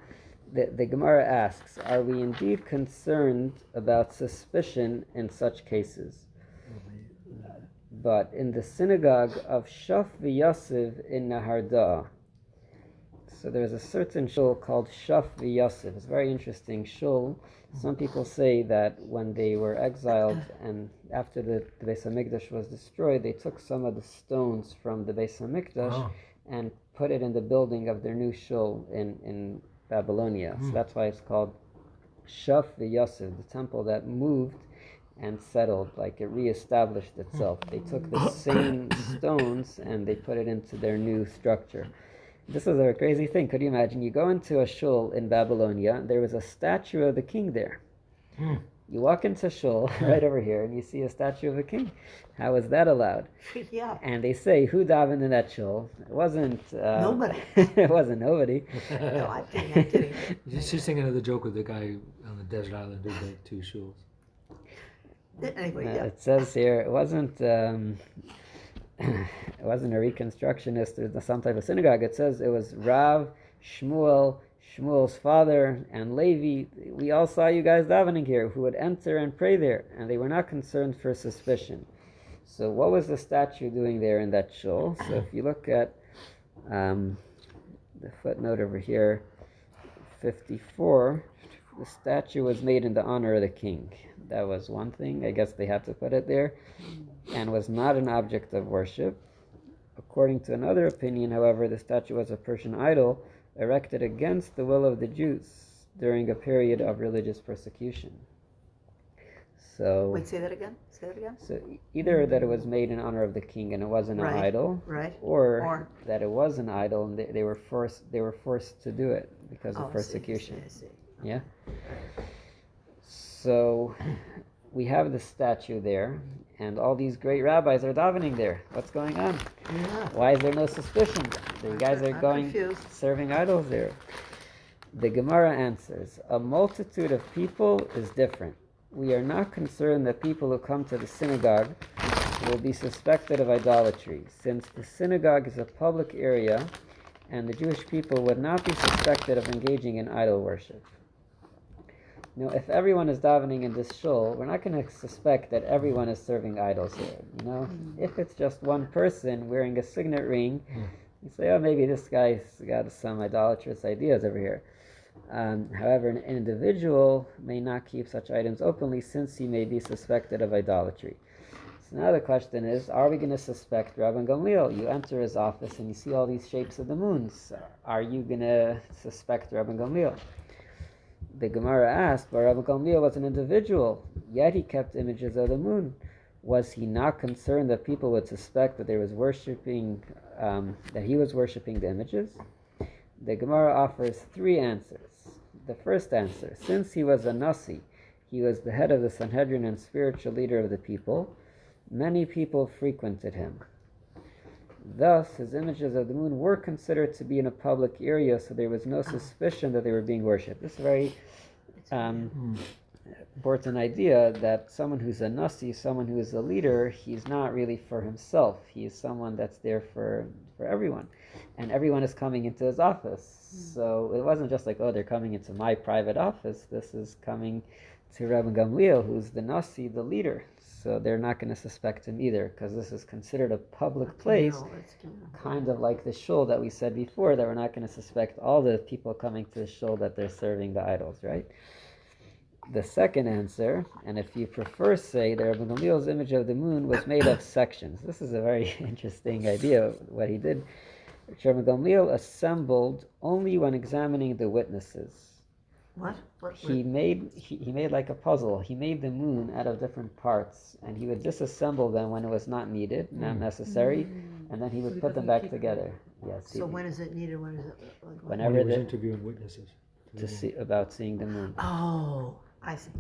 The Gemara asks, are we indeed concerned about suspicion in such cases? But in the synagogue of Shaf v'Yasiv in Naharda, so there's a certain shul called Shaf v'Yasiv. It's a very interesting shul. Some people say that when they were exiled and after the Beis HaMikdash was destroyed, they took some of the stones from the Beis HaMikdash and put it in the building of their new shul in Babylonia. So that's why it's called Shaf v'Yasiv, the temple that moved and settled, like it reestablished itself. They took the same stones and they put it into their new structure. This is a crazy thing. Could you imagine? You go into a shul in Babylonia, there was a statue of the king there. You walk into shul right over here and you see a statue of a king. How is that allowed? Yeah. And they say, who davened in that shul? It wasn't... Nobody. It wasn't nobody. No, I'm kidding. She's thinking of the joke with the guy on the desert island who built 2 shuls. Anyway, yeah. It says here, it wasn't a reconstructionist or some type of synagogue. It says it was Rav, Shmuel's father, and Levi. We all saw you guys davening here, who would enter and pray there, and they were not concerned for suspicion. So what was the statue doing there in that shul? So if you look at the footnote over here, 54, the statue was made in the honor of the king. That was one thing. I guess they had to put it there, and was not an object of worship. According to another opinion, however, the statue was a Persian idol erected against the will of the Jews during a period of religious persecution. So, Wait, say that again? Say that again? so either that it was made in honor of the king and it wasn't an Right. idol, Right. or that it was an idol and they were forced to do it because Oh, of persecution. I see. Yeah. So we have the statue there, and all these great rabbis are davening there. What's going on? Yeah. Why is there no suspicion? The guys are I'm going confused. serving idols there. The Gemara answers, a multitude of people is different. We are not concerned that people who come to the synagogue will be suspected of idolatry, since the synagogue is a public area and the Jewish people would not be suspected of engaging in idol worship. If everyone is davening in this shul, we're not going to suspect that everyone is serving idols here. If it's just one person wearing a signet ring, you say, oh, maybe this guy's got some idolatrous ideas over here. However, an individual may not keep such items openly since he may be suspected of idolatry. So now the question is, are we going to suspect Rabban Gamliel? You enter his office and you see all these shapes of the moons. Are you going to suspect Rabban Gamliel? The Gemara asked, but Rabban Gamliel was an individual, yet he kept images of the moon. Was he not concerned that people would suspect that he was worshipping the images? The Gemara offers 3 answers. The first answer, since he was a Nasi, he was the head of the Sanhedrin and spiritual leader of the people, many people frequented him. Thus, his images of the moon were considered to be in a public area, so there was no suspicion that they were being worshipped. This is a very important idea, that someone who's a Nasi, someone who is a leader, he's not really for himself. He's someone that's there for everyone. And everyone is coming into his office. So it wasn't just like, oh, they're coming into my private office. This is coming to Rabban Gamliel, who's the Nasi, the leader. So they're not going to suspect him either, because this is considered a public place, kind of like the shul that we said before, that we're not going to suspect all the people coming to the shul that they're serving the idols, right? The second answer, and if you prefer, say, that Rabban Gamliel's image of the moon was made of sections. This is a very interesting idea, what he did. Rabban Gamliel assembled only when examining the witnesses. What? He made like a puzzle. He made the moon out of different parts, and he would disassemble them when it was not needed, not necessary, and then he would So he put them doesn't back keep together. Yes. So when is it needed? When is it? Like, When Whenever he was the, interviewing witnesses. to see about seeing the moon. Oh, I see.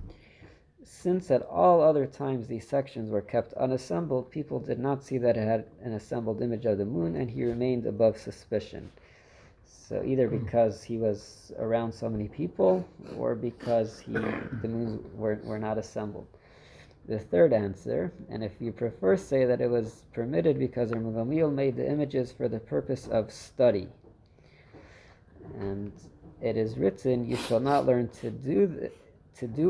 Since at all other times these sections were kept unassembled, people did not see that it had an assembled image of the moon, and he remained above suspicion. So either because he was around so many people, or because the moons were not assembled. The third answer, and if you prefer, say that it was permitted because Rabbi Gamliel made the images for the purpose of study. And it is written, you shall not learn to do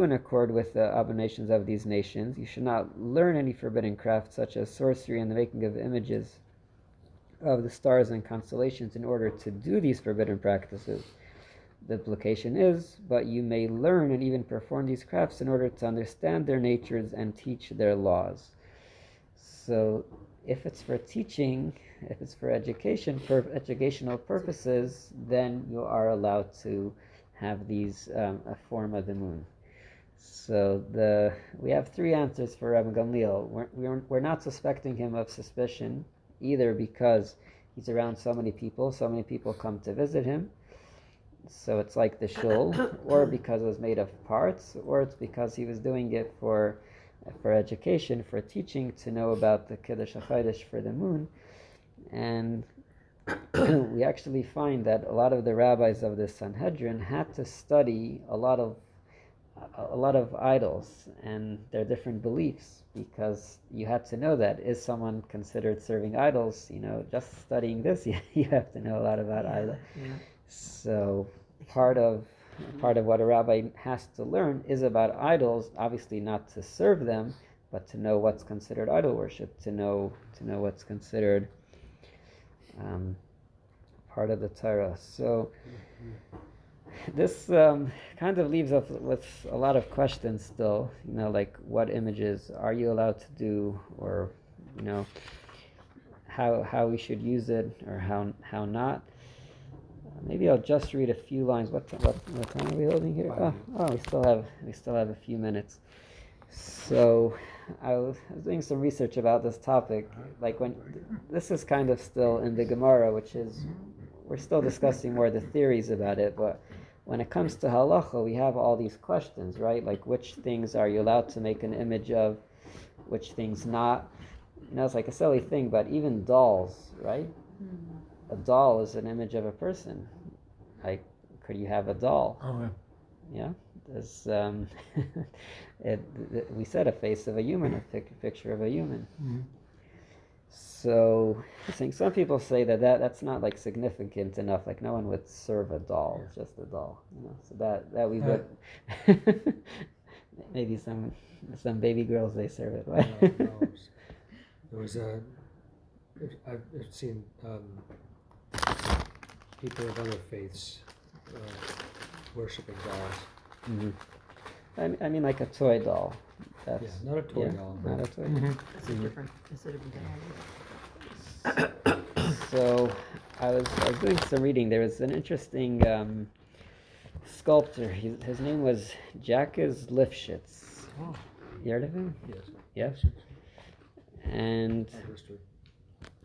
in accord with the abominations of these nations. You should not learn any forbidden craft such as sorcery and the making of images of the stars and constellations in order to do these forbidden practices. The implication is, but you may learn and even perform these crafts in order to understand their natures and teach their laws. So if it's for teaching, if it's for educational purposes, then you are allowed to have these a form of the moon. So we have three answers for Rabbi Gamliel. We're not suspecting him of suspicion, either because he's around so many people come to visit him, so it's like the shul, or because it was made of parts, or it's because he was doing it for education, for teaching, to know about the Kiddush HaChodesh for the moon. And we actually find that a lot of the rabbis of the Sanhedrin had to study a lot of idols and their different beliefs, because you had to know that is someone considered serving idols. Just studying this, you have to know a lot about idols. Yeah. So part of what a rabbi has to learn is about idols, obviously not to serve them, but to know what's considered idol worship, to know what's considered part of the Torah. So this kind of leaves us with a lot of questions still, like what images are you allowed to do, or how we should use it, or how not. Maybe I'll just read a few lines. What time are we holding here? We still have a few minutes. So I was doing some research about this topic. Like this is kind of still in the Gemara, which is, we're still discussing more the theories about it, but when it comes to halacha, we have all these questions, right? Like which things are you allowed to make an image of, which things not. It's like a silly thing, but even dolls, right? A doll is an image of a person. Like, could you have a doll? Oh, Yeah. There's we said a face of a human, a picture of a human. Mm-hmm. So I think some people say that's not like significant enough. Like no one would serve a doll, just a doll. So that we would. Maybe some baby girls, they serve it. Right? No, there was I've seen people of other faiths worshiping dolls. Mm-hmm. I mean, like a toy doll. That's, Not a toy doll. Not a toy. That's a different instead of So I was doing some reading. There was an interesting sculptor. His name was Jacques Lifshitz. Oh. You heard of him? Yes. Yes. And History.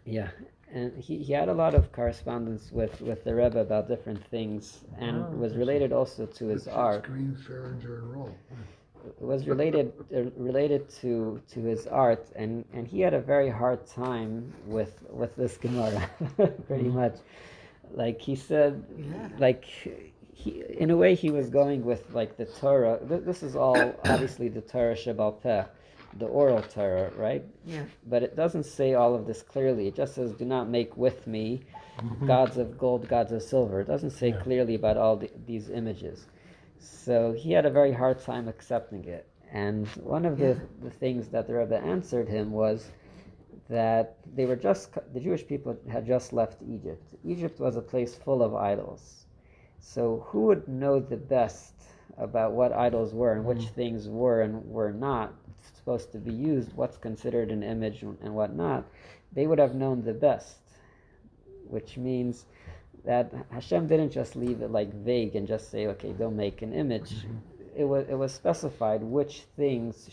yeah, and he had a lot of correspondence with the Rebbe about different things, and was related also to his art. Green, Fahrenheit, and Roll. It was related to his art, and he had a very hard time with this Gemara, pretty much. Like he said, like in a way he was going with like the Torah. This is all obviously the Torah Shebal Peh, the oral Torah, right? Yeah. But it doesn't say all of this clearly. It just says, "Do not make with me gods of gold, gods of silver." It doesn't say clearly about all these images. So he had a very hard time accepting it. And one of the things that the Rebbe answered him was that the Jewish people had just left Egypt. Egypt was a place full of idols. So who would know the best about what idols were and which things were and were not supposed to be used, what's considered an image and what not? They would have known the best, which means that Hashem didn't just leave it like vague and just say, okay, don't make an image. It was specified which things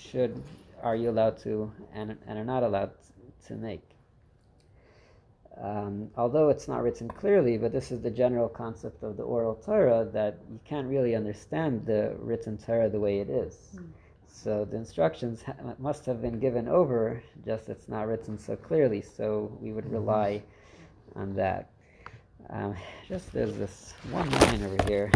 are you allowed to and are not allowed to make. Although it's not written clearly, but this is the general concept of the oral Torah, that you can't really understand the written Torah the way it is. So the instructions must have been given over, just it's not written so clearly, so we would rely on that. Just there's this one line over here.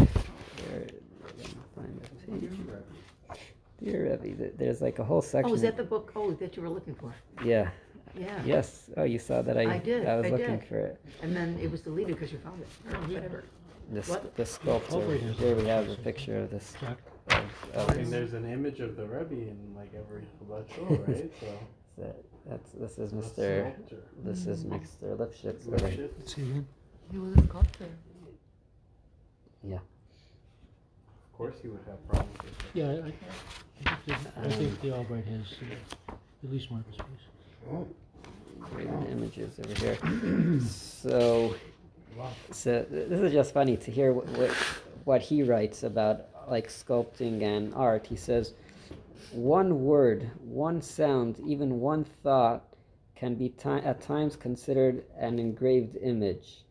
Dear Rebbe, there's like a whole section. Oh, is that the book, that you were looking for? Yeah. Yeah. Yes. Oh, you saw that I did, I was I looking did. for it. And then it was deleted because you found it, or whatever. The sculptor. Here we have a picture of this. I mean, there's an image of the Rebbe in like every Chabad, right? So This is the Mr. sculptor. This is Mr. Lipschitz. Lipschitz. See again? He was a sculptor. Yeah. Of course, he would have problems with it. Yeah, I think the Albright has at least one of his piece. Oh, Great images over here. So this is just funny to hear what he writes about like sculpting and art. He says, one word, one sound, even one thought can be at times considered an engraved image,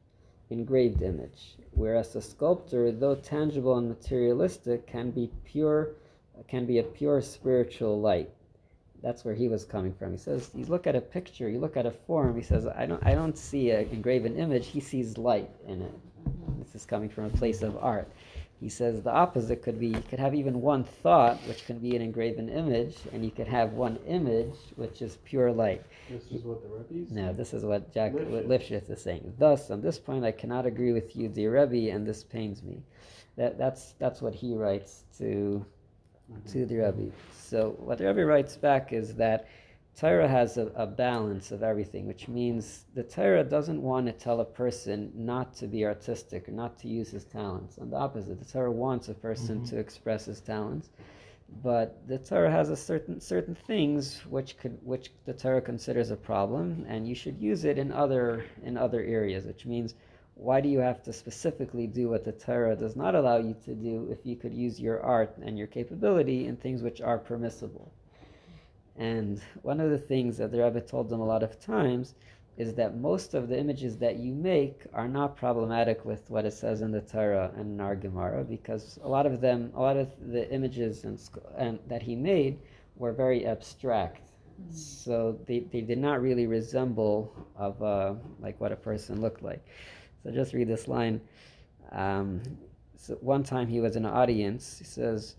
whereas a sculptor, though tangible and materialistic, can be a pure spiritual light. That's where he was coming from. He says, you look at a picture, you look at a form, he says, I don't see an engraven image, he sees light in it. This is coming from a place of art. He says the opposite could be, you could have even one thought, which can be an engraven image, and you could have one image, which is pure light. This is what the Rebbe No, this is what Lifshitz. Lifshitz is saying. Thus, on this point, I cannot agree with you, dear Rebbe, and this pains me. That's what he writes to the Rebbe. So what the Rebbe writes back is that Torah has a balance of everything, which means the Torah doesn't want to tell a person not to be artistic or not to use his talents. On the opposite, the Torah wants a person to express his talents, but the Torah has a certain things which the Torah considers a problem, and you should use it in other areas. Which means, why do you have to specifically do what the Torah does not allow you to do if you could use your art and your capability in things which are permissible? And one of the things that the Rebbe told them a lot of times is that most of the images that you make are not problematic with what it says in the Torah and in our Gemara, because a lot of the images and that he made were very abstract. So they did not really resemble of like what a person looked like. So just read this line. So one time he was in an audience. He says,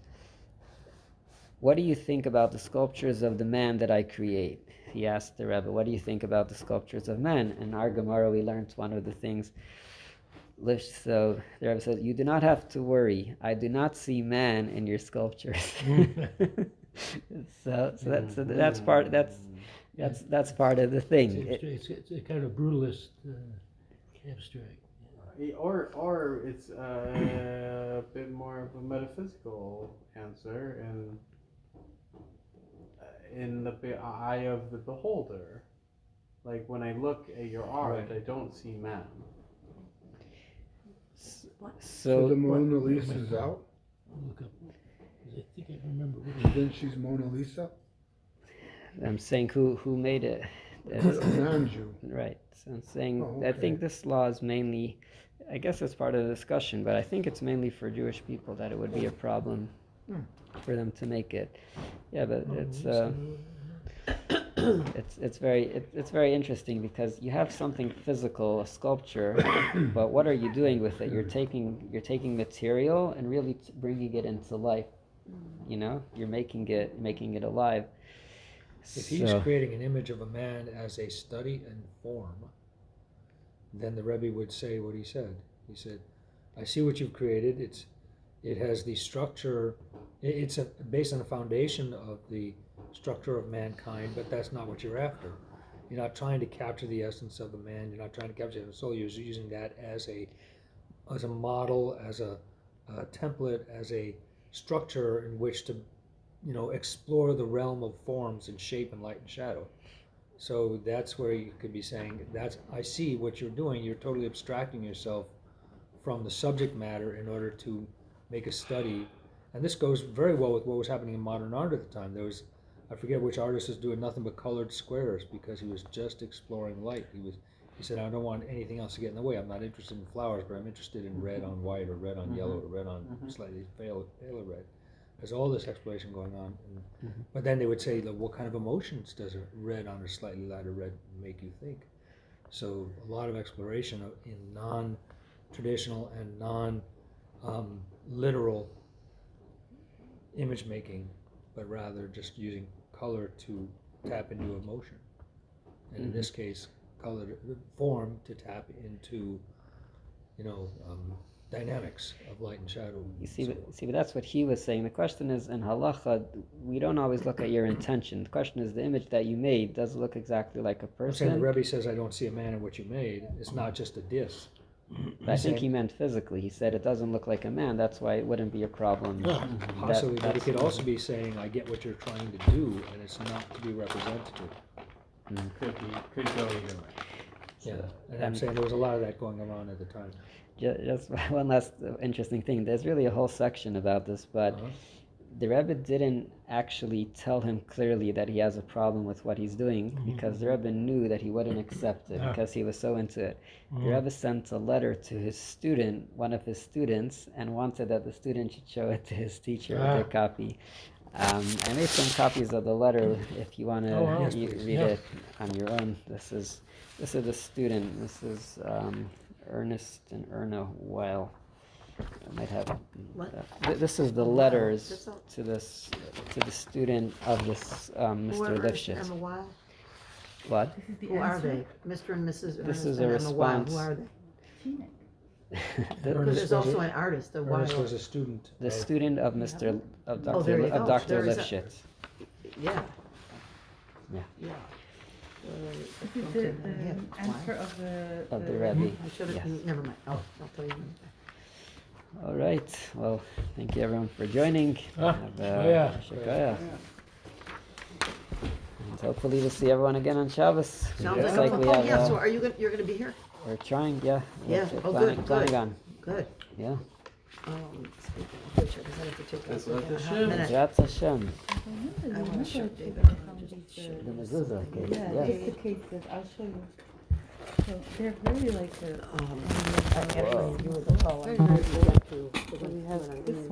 what do you think about the sculptures of the man that I create? He asked the Rebbe, what do you think about the sculptures of man? In our Gemara, we learned one of the things. So the Rebbe says, you do not have to worry. I do not see man in your sculptures. so that's part of the thing. It's a kind of brutalist, abstract. Or it's a bit more of a metaphysical answer, and in the eye of the beholder. Like when I look at your art, I don't see man. so the Mona Lisa's out? Look up. I think I remember which. And then she's Mona Lisa? I'm saying who made it. A non-Jew. Right. So I'm saying, Oh, I okay. think this law is mainly, I guess it's part of the discussion, but I think it's mainly for Jewish people that it would be a problem for them to make it. Yeah, but it's very interesting because you have something physical, a sculpture, but what are you doing with it? You're taking material and really bringing it into life. You know, you're making it alive. If he's creating an image of a man as a study and form, then the Rebbe would say what he said. He said, I see what you've created. It has the structure, it's based on the foundation of the structure of mankind, but that's not what you're after. You're not trying to capture the essence of the man. You're not trying to capture the soul. You're using that as a model, as a template, as a structure in which to explore the realm of forms and shape and light and shadow. So that's where you could be saying, I see what you're doing. You're totally abstracting yourself from the subject matter in order to make a study. And this goes very well with what was happening in modern art at the time. There was, I forget which artist was doing nothing but colored squares because he was just exploring light. He said, I don't want anything else to get in the way. I'm not interested in flowers, but I'm interested in red on white, or red on yellow, or red on slightly paler red. There's all this exploration going on. But then they would say, what kind of emotions does a red on a slightly lighter red make you think? So a lot of exploration in non-traditional and non-literal image making, but rather just using color to tap into emotion. And in this case, color form to tap into, dynamics of light and shadow. You see, but that's what he was saying. The question is, in halacha, we don't always look at your intention. The question is, the image that you made does it look exactly like a I'm saying the person. Rebbe says, I don't see a man in what you made. It's not just a diss. But I think he meant physically. He said it doesn't look like a man. That's why it wouldn't be a problem. Possibly, but it could also be saying, I get what you're trying to do, and it's not to be representative. Could go either way. Yeah, and I'm saying there was a lot of that going on at the time. Just one last interesting thing. There's really a whole section about this, but the Rebbe didn't actually tell him clearly that he has a problem with what he's doing, because the Rebbe knew that he wouldn't accept it because he was so into it. The Rebbe sent a letter to his student, one of his students, and wanted that the student should show it to his teacher, their copy. I made some copies of the letter if you want to read it on your own. This is the student. This is Ernest and Erna Weil. I might have. This is the letters to the student of this Mr. Lifshitz. Emma Weil? What? Who are they? Mr. and Mrs. This Ernest is and a Emma Weil. response. Who are they? The, Because there's also an artist, the Ernest Weil. was a student. the student of Mr. of Dr. there you of go. Dr. There is Lifshitz. Yeah. Yeah. Yeah. This is the answer of Of the Rebbe. I should have, Yes. never mind. I'll tell you. All right. Well, thank you everyone for joining. Shekaya. And hopefully we'll see everyone again on Shabbos. Sounds Looks like, like we oh, have. yeah, so you're gonna be here? We're trying. Yeah. Yeah. We're Oh, planning, good, planning good. on. Good. Yeah. Speaking of which, I have to take That's a what the hot shit. minute. That's Hashem. I want to show David. The mezuzah case. Yeah, Yes. just the cases. I'll show you. So they're very like Actually, you were the call. very, very cool. So we have this one.